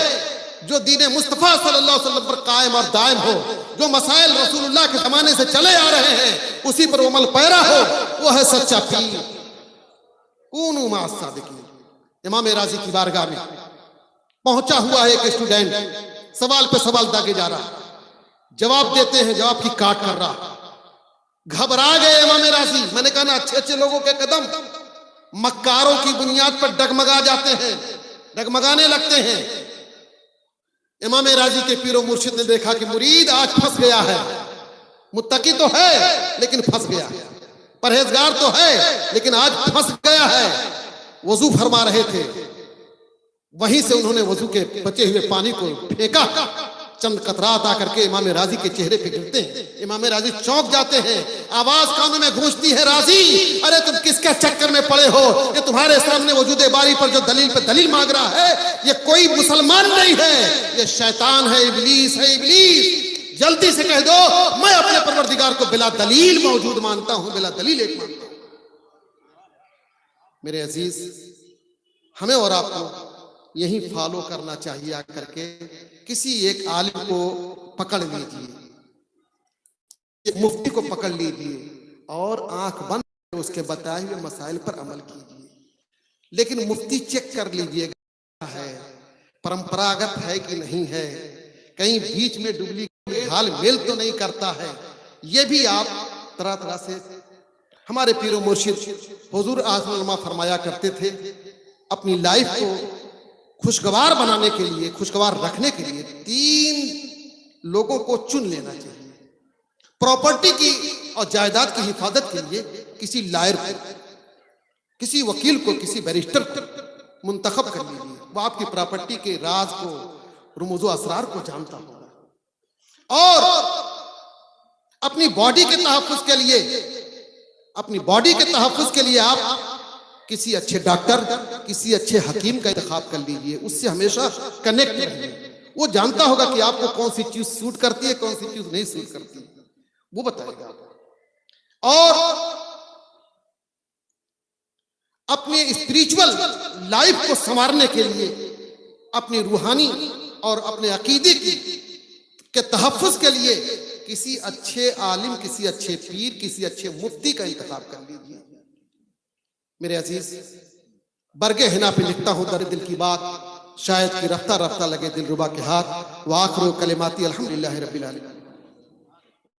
S2: जो दीन मुस्तफा सल्लल्लाहु अलैहि वसल्लम पर कायम और दायम हो, जो मसाइल रसूलुल्लाह के जमाने से चले आ रहे हैं उसी पर अमल पैरा हो, वो है सच्चा पीर। कूनू मा सादिकीन। इमाम राजी की बारगाह में पहुंचा हुआ है एक स्टूडेंट, सवाल पे सवाल दागे जा रहा, जवाब देते हैं, जवाब की काट कर रहा। घबरा गए इमाम राजी। मैंने कहा ना, अच्छे अच्छे लोगों के कदम मक्कारों की बुनियाद पर डगमगा जाते हैं, डगमगाने लगते हैं। इमाम राजी के पीरो मुर्शिद ने देखा कि मुरीद आज फंस गया है। मुत्तकी तो है लेकिन फंस गया है, परहेजगार तो है लेकिन आज फंस गया है। वजू फरमा रहे थे, वहीं से उन्होंने वजू के बचे हुए पानी को फेंका। चंद कतरात आकर के इमाम राजी के चेहरे पे गिरते हैं। इमाम राजी चौंक जाते हैं, आवाज कानों में गूंजती है, राजी अरे तुम किसके चक्कर में पड़े हो? ये तुम्हारे सामने वजूदे बारी पर जो दलील पे दलील मांग रहा है, ये कोई मुसलमान नहीं है, ये शैतान है, इब्लीस है, इब्लीस। जल्दी से कह दो मैं अपने परवरदिगार को बिला दलील मौजूद मानता हूं, बिला दलील एक मानता हूं। मेरे अजीज, हमें और आपको यही फॉलो करना चाहिए। आकर के किसी एक आलिम को पकड़ लीजिए, मुफ्ती को पकड़ लीजिए और आंख बंद करके उसके बताए हुए मसाइल पर अमल कीजिए। लेकिन मुफ्ती चेक कर लीजिएगा है परंपरागत है कि नहीं है, कहीं बीच में डुप्लीकेट हाल मेल तो नहीं करता है। ये भी आप तरह तरह से। हमारे पीरो मुर्शिद हुजूर आज़म फरमाया करते थे, अपनी लाइफ को खुशगवार बनाने के लिए, खुशगवार रखने के लिए 3 लोगों को चुन लेना चाहिए। प्रॉपर्टी की और जायदाद की हिफाजत के लिए किसी लायर को, किसी वकील को, किसी बैरिस्टर को मुंतखब कर लीजिए। वो आपकी प्रॉपर्टी के राज को, रुमूज़ असरार को जानता होगा। और अपनी बॉडी के तहफ्फुज़ के लिए, अपनी बॉडी के तहफ्फुज़ के लिए आप किसी अच्छे डॉक्टर, किसी अच्छे हकीम का इंतखाब कर लीजिए। उससे हमेशा कनेक्ट रहिए। वो जानता होगा कि आपको कौन सी चीज सूट करती है, कौन सी चीज नहीं सूट करती, वो बताएगा। और अपने स्पिरिचुअल लाइफ को संवारने के लिए, अपनी रूहानी और अपने अकीदे के तहफ्फुज़ के लिए किसी अच्छे आलिम, किसी अच्छे पीर, किसी अच्छे मुफ्ती का इंतखाब कर लीजिए। मेरे अजीज, बरगे हिना पे लिखता हूँ दर्द दिल की बात, शायद कि रफ्ता रफ्ता लगे दिलरुबा के हाथ। वाखिर कलिमाती अल्हम्दुलिल्लाहि रब्बिल आलमीन।